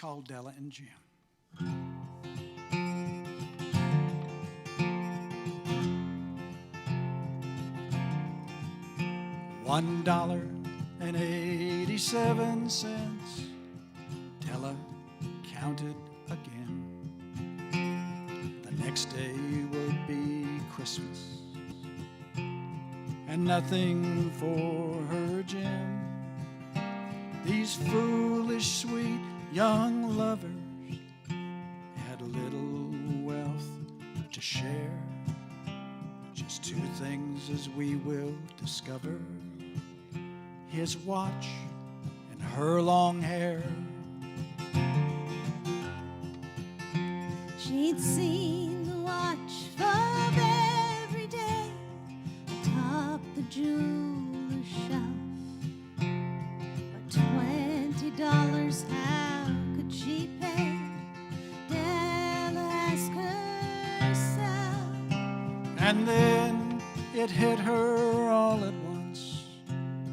called Della and Jim. $1.87. Della counted again. The next day would be Christmas, and nothing for her Jim. These foolish, sweet young lovers had little wealth to share. Just two things, as we will discover: his watch and her long hair. She'd seen the watch fob every day atop the jeweler's shelf. But $20, how could she pay? Della asked herself. And then it hit her all at once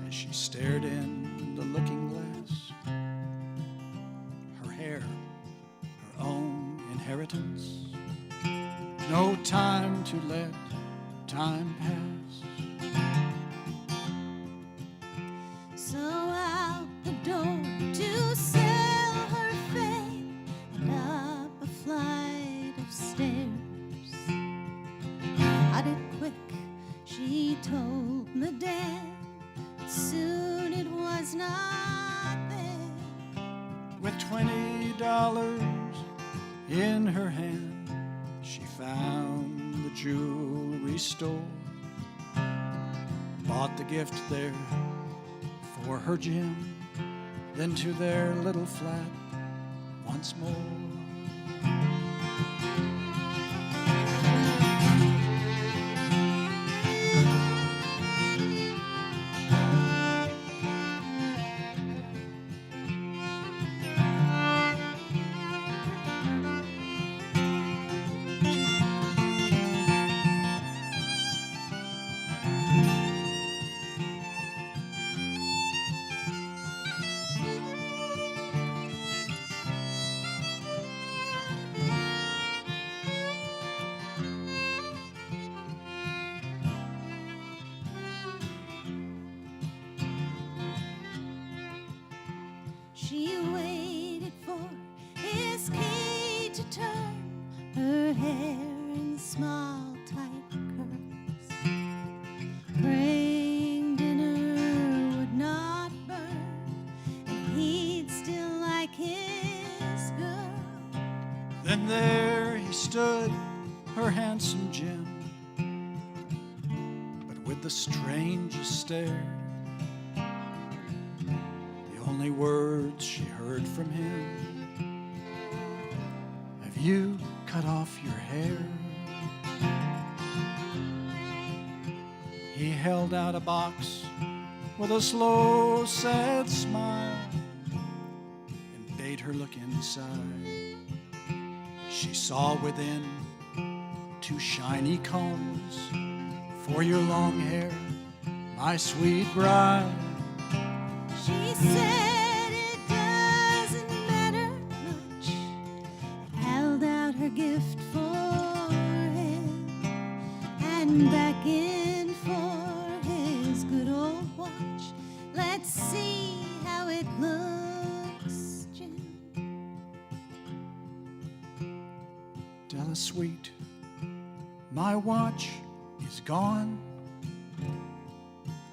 as she stared in the looking glass. Her hair, her own inheritance. No time to let time pass. So out the door to sell her fame and up a flight of stairs. Got it quick, she told Madame, but soon it was not there. With $20 in her hand, she found the jewelry store, bought the gift there for her Jim, then to their little flat once more. She waited for his key to turn, her hair in small tight curls, praying dinner would not burn and he'd still like his girl. Then there he stood, her handsome Jim, but with the strangest stare. The only words she heard from him: have you cut off your hair? He held out a box with a slow, sad smile and bade her look inside. She saw within two shiny combs for your long hair, my sweet bride. She said it doesn't matter much, and held out her gift for him, and back in for his good old watch. Let's see how it looks, Jim. Della, sweet, my watch is gone.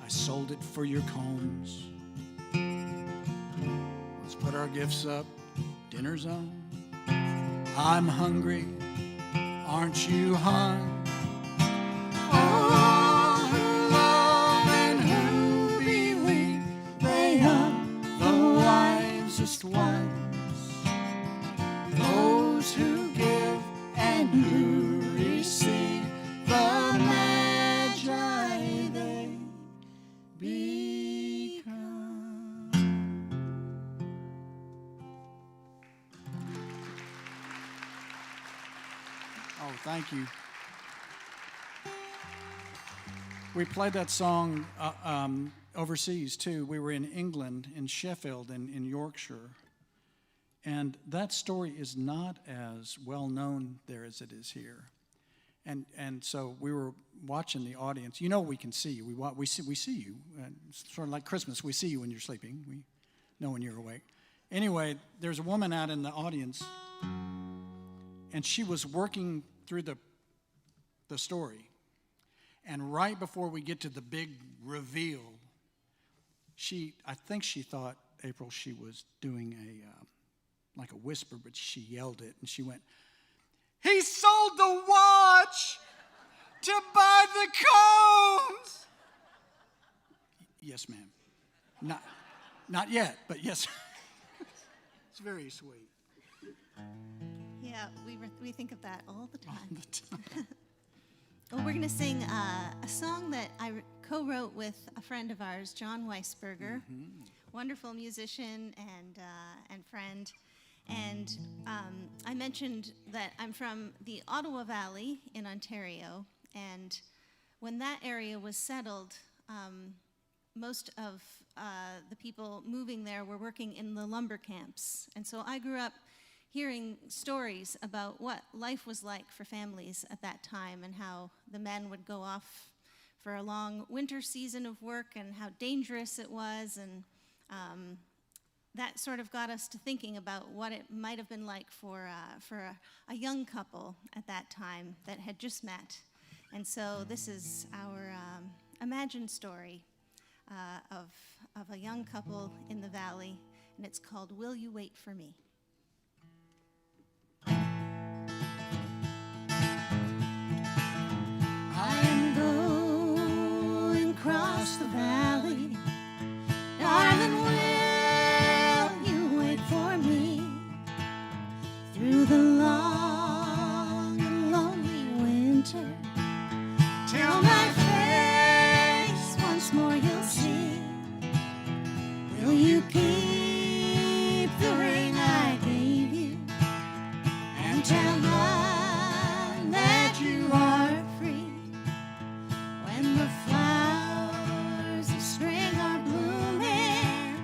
I sold it for your combs. Let's put our gifts up, dinner's on. I'm hungry, aren't you, hon? Oh, who love and who believe they are the wisest ones, those who give and who receive, the magi they become. Oh, thank you. We played that song overseas too. We were in England, in Sheffield, in Yorkshire. And that story is not as well known there as it is here. And so we were watching the audience. You know, we can see you. We see you. It's sort of like Christmas. We see you when you're sleeping. We know when you're awake. Anyway, there's a woman out in the audience, and she was working through the story. And right before we get to the big reveal, I think she thought, April, she was doing like a whisper, but she yelled it, and she went, "He sold the watch to buy the cones!" Yes, ma'am. Not yet, but yes. It's very sweet. Yeah, we think of that all the time. All the time. Well, we're going to sing a song that I co-wrote with a friend of ours, John Weisberger, wonderful musician and friend. And I mentioned that I'm from the Ottawa Valley in Ontario, and when that area was settled, most of the people moving there were working in the lumber camps. And so I grew up hearing stories about what life was like for families at that time, and how the men would go off for a long winter season of work, and how dangerous it was. And that sort of got us to thinking about what it might have been like for a young couple at that time that had just met. And so this is our imagined story of a young couple in the valley, and it's called "Will You Wait for Me?" I am going across the valley, darling, will you wait for me? Through the long and lonely winter, till my face once more you'll see. Will you keep the ring I gave you, and tell her that you are free? When the flowers of spring are blooming,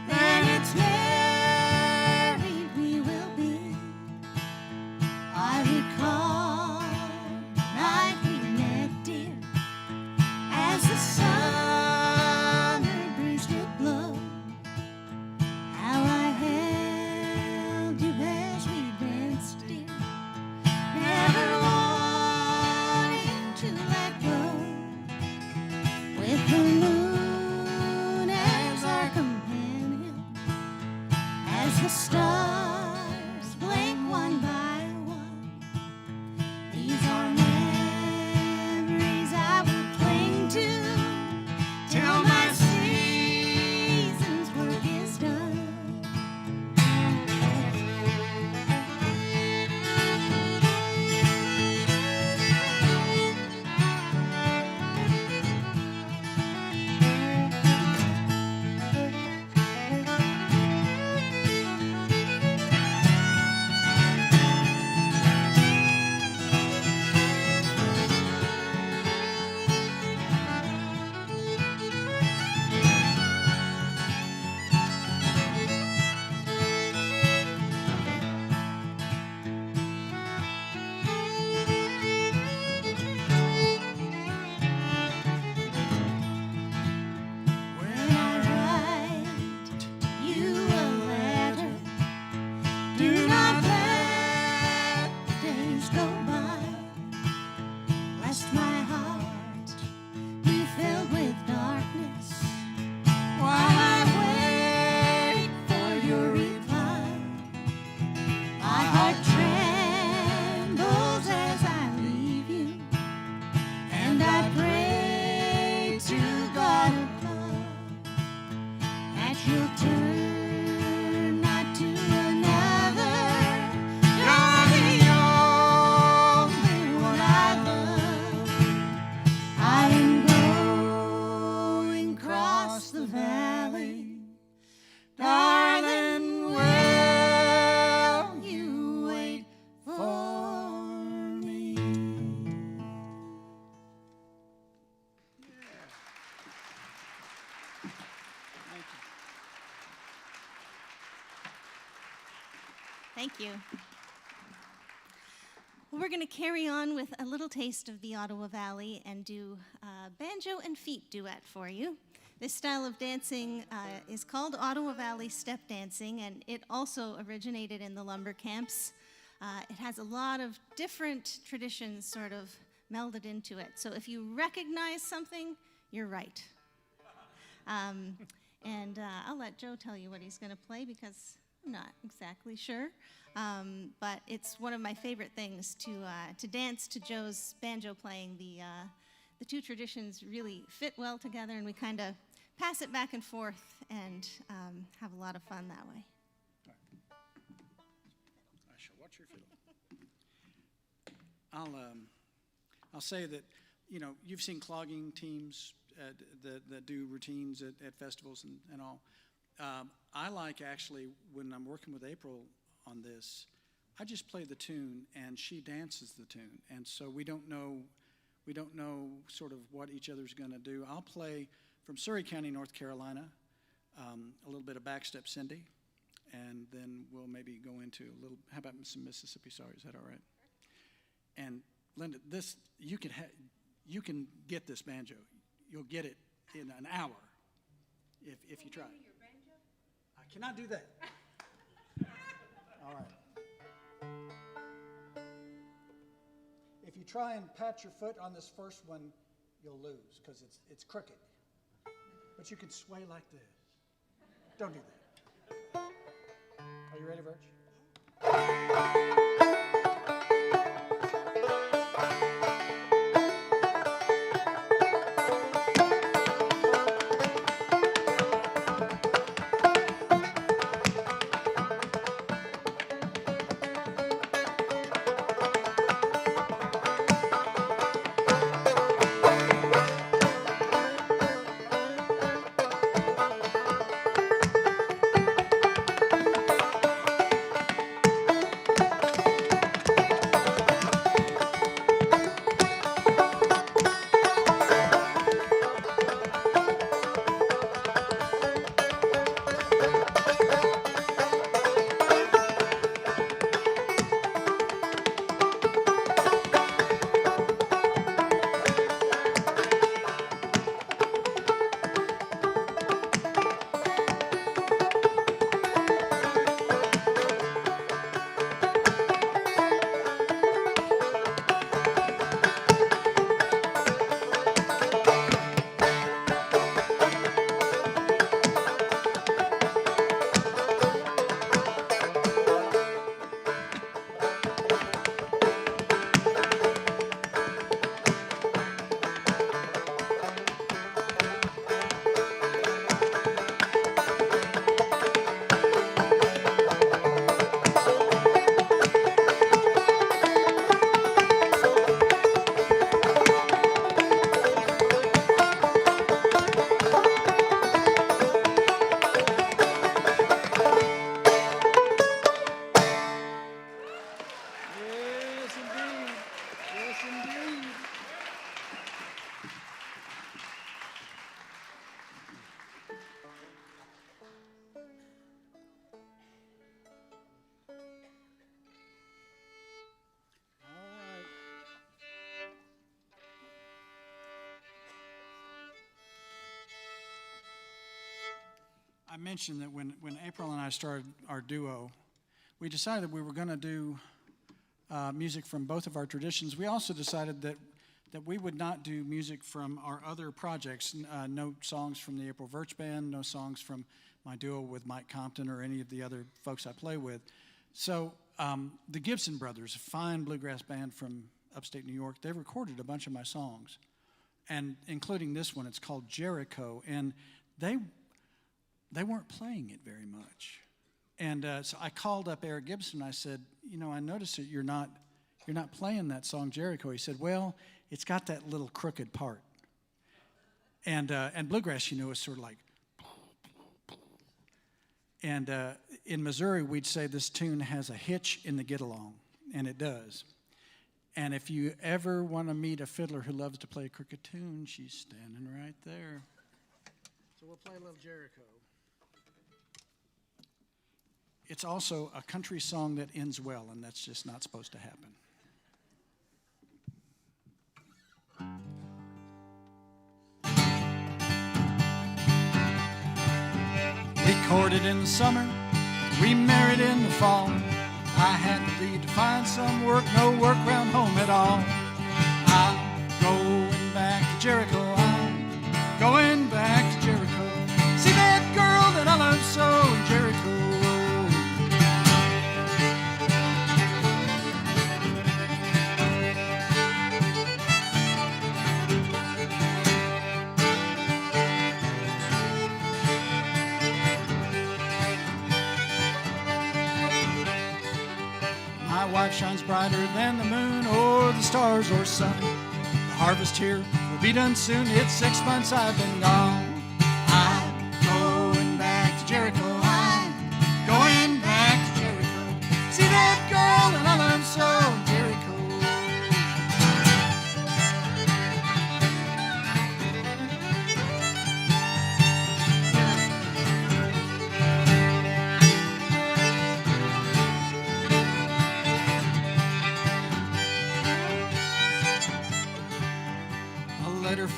then it's married we will be. I recall the night we met, dear, as the summer breeze did blow. How I held you as we danced, dear, never wanting to let go. With the moon as our companion, as the stars blink one by one, these are memories I will cling to till my season's work is done. When I write you a letter, do not let the days go by, lest my heart be filled with darkness while I wait for your reply. My heart trembles as I leave you, and I pray to God above that you'll turn not to another. You're the only one I love. I am going across the valley, darling, will you wait Thank you. Well, we're going to carry on with a little taste of the Ottawa Valley and do a banjo and feet duet for you. This style of dancing is called Ottawa Valley step dancing, and it also originated in the lumber camps. It has a lot of different traditions sort of melded into it. So if you recognize something, you're right. I'll let Joe tell you what he's going to play because I'm not exactly sure. But it's one of my favorite things to dance to Joe's banjo playing. The two traditions really fit well together, and we kind of pass it back and forth and have a lot of fun that way. I shall watch your fiddle. I'll say that, you know, you've seen clogging teams that do routines at festivals and all. I like, actually, when I'm working with April on this, I just play the tune and she dances the tune, and so we don't know sort of what each other's going to do. I'll play from Surrey County, North Carolina, a little bit of Backstep Cindy, and then we'll maybe go into a little. How about some Mississippi? Sorry, is that all right? And Linda, this you can get this banjo. You'll get it in an hour if you try. I cannot do that. All right. If you try and pat your foot on this first one, you'll lose because it's crooked. But you can sway like this. Don't do that. Are you ready, Virg? I mentioned that when April and I started our duo, we decided we were going to do music from both of our traditions. We also decided that we would not do music from our other projects, no songs from the April Virch Band, no songs from my duo with Mike Compton or any of the other folks I play with. So the Gibson Brothers, a fine bluegrass band from upstate New York, they recorded a bunch of my songs, and including this one. It's called Jericho, and they weren't playing it very much. And so I called up Eric Gibson. I said, you know, I noticed that you're not playing that song Jericho. He said, well, it's got that little crooked part. And bluegrass, you know, is sort of like. And in Missouri, we'd say this tune has a hitch in the get-along, and it does. And if you ever want to meet a fiddler who loves to play a crooked tune, she's standing right there. So we'll play a little Jericho. it's also a country song that ends well, and that's just not supposed to happen. We courted in the summer, we married in the fall. I had to leave to find some work, no work round home at all. I'm going back to Jericho, I'm going back to Jericho. See that girl that I love so in Jericho. My wife shines brighter than the moon or the stars or sun. The harvest here will be done soon. It's 6 months I've been gone. I'm going back to Jericho. I'm going back to Jericho. See that girl that I love so in Jericho.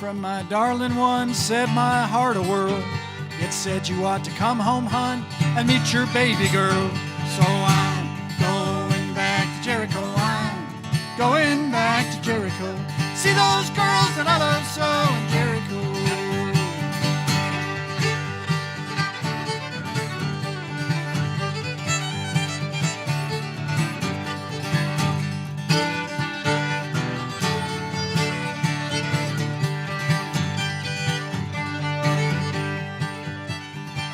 From my darling one said my heart a whirl. It said you ought to come home, hun, and meet your baby girl. So I'm going back to Jericho. I'm going back to Jericho. See those girls that I love so in Jericho.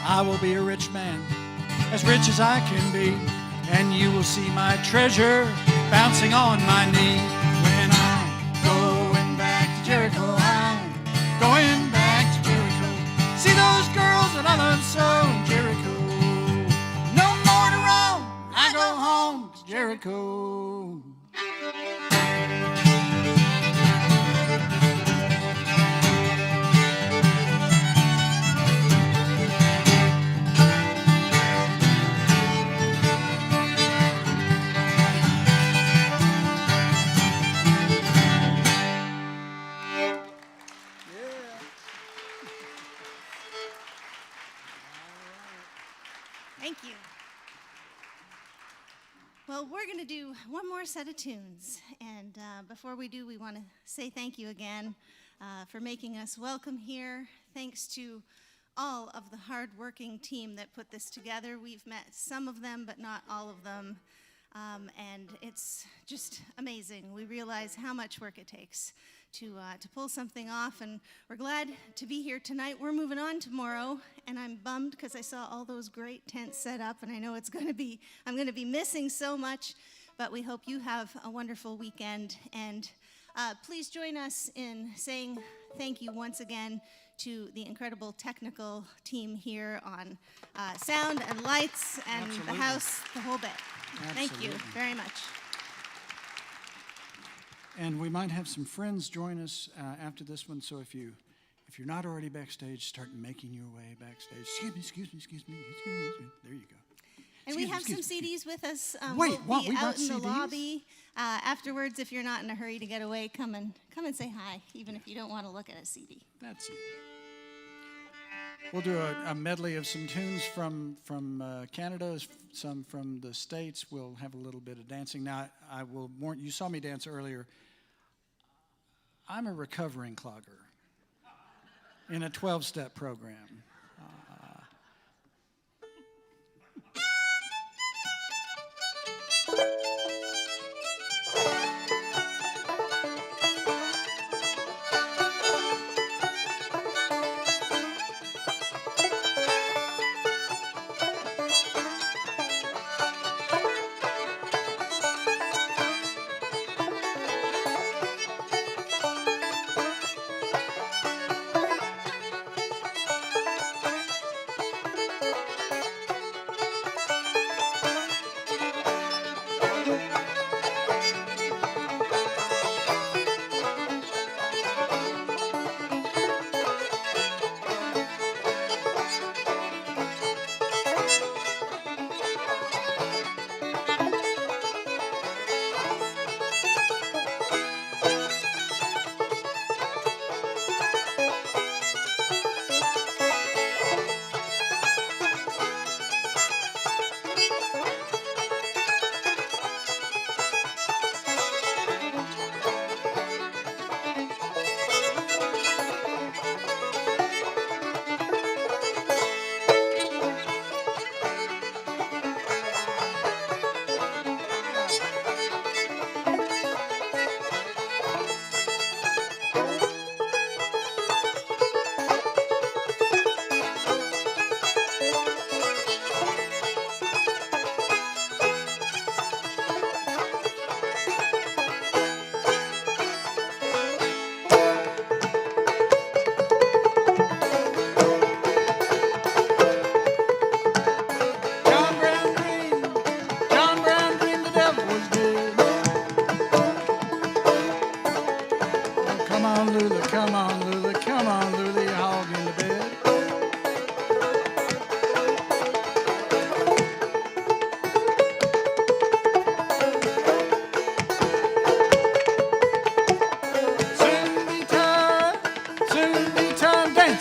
I will be a rich man, as rich as I can be, and you will see my treasure bouncing on my knee. When I'm going back to Jericho, I'm going back to Jericho. See those girls that I love so in Jericho. No more to roam, I go home to Jericho. Thank you. Well, we're going to do one more set of tunes. And before we do, we want to say thank you again for making us welcome here. Thanks to all of the hard-working team that put this together. We've met some of them, but not all of them. And it's just amazing. We realize how much work it takes to pull something off, and we're glad to be here tonight. We're moving on tomorrow, and I'm bummed because I saw all those great tents set up, and I know I'm going to be missing so much, but we hope you have a wonderful weekend, and please join us in saying thank you once again to the incredible technical team here on sound and lights and Absolutely. the house, the whole bit. Thank you Absolutely. very much. And we might have some friends join us after this one, so if you're not already backstage, start making your way backstage. Excuse me. There you go. And we have some Excuse me. CDs with us. Wait, we'll what? be We out got in the CDs? lobby afterwards. If you're not in a hurry to get away, come and say hi, even if you don't want to look at a CD. That's it. We'll do a medley of some tunes from Canada, some from the States. We'll have a little bit of dancing. Now, I will warn you, saw me dance earlier. I'm a recovering clogger in a 12-step program.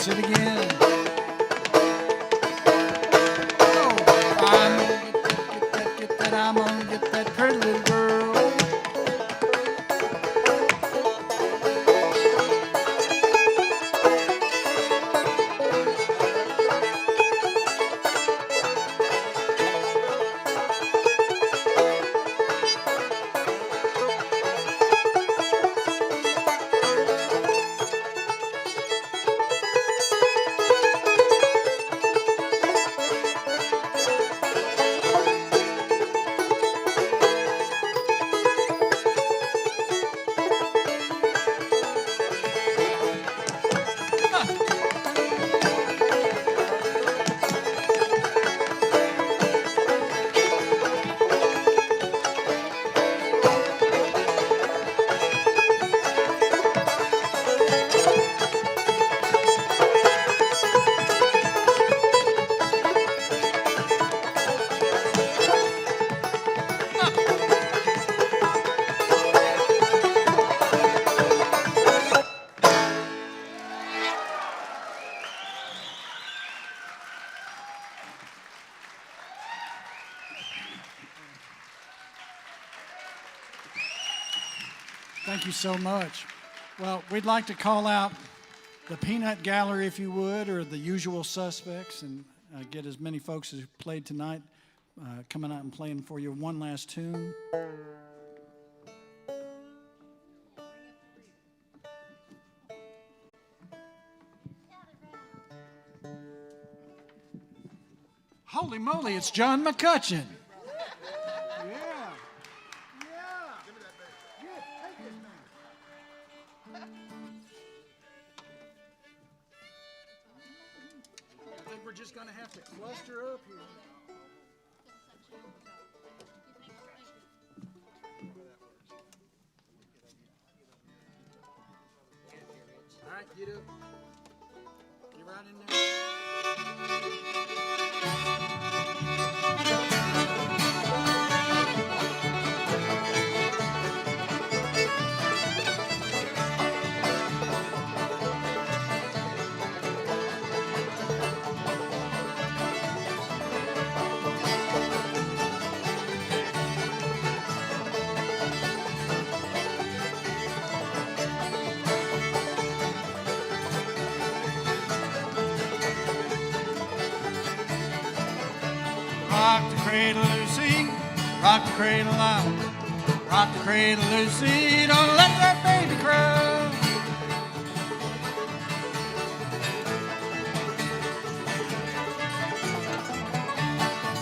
That's it again. Oh, I'm gonna get that, I'm gonna get that pretty little girl. Thank you so much. Well, we'd like to call out the Peanut Gallery, if you would, or the usual suspects, and get as many folks as played tonight coming out and playing for you one last tune. Holy moly, it's John McCutcheon. I think we're just going to have to cluster up here. All right, get up. Get right in there. Rock the cradle, Lucy. Rock the cradle out. Rock the cradle, Lucy. Don't let that baby cry.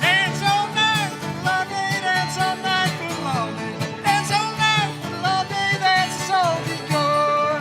Dance all night, lovely. Dance all night, lovely. Dance all night, lovely. That's a soldier's joy.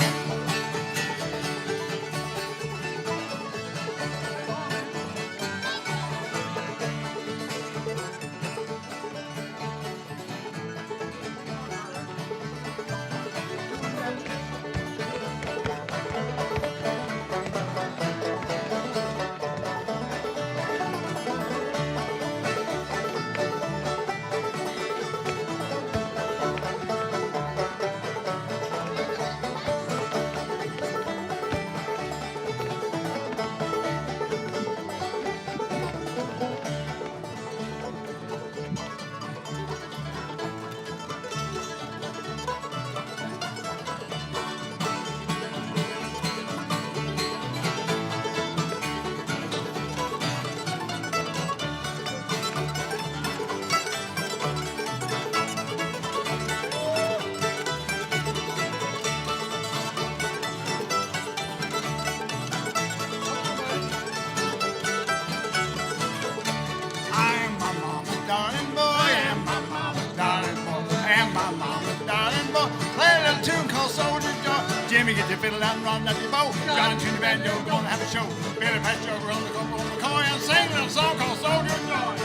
Jimmy, get your fiddle out and run up your bow. Got a tune band, you're gonna have a show. Billy Patch over on the McCoy and sing a little song called Soldier Joy.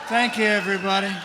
Thank you, everybody.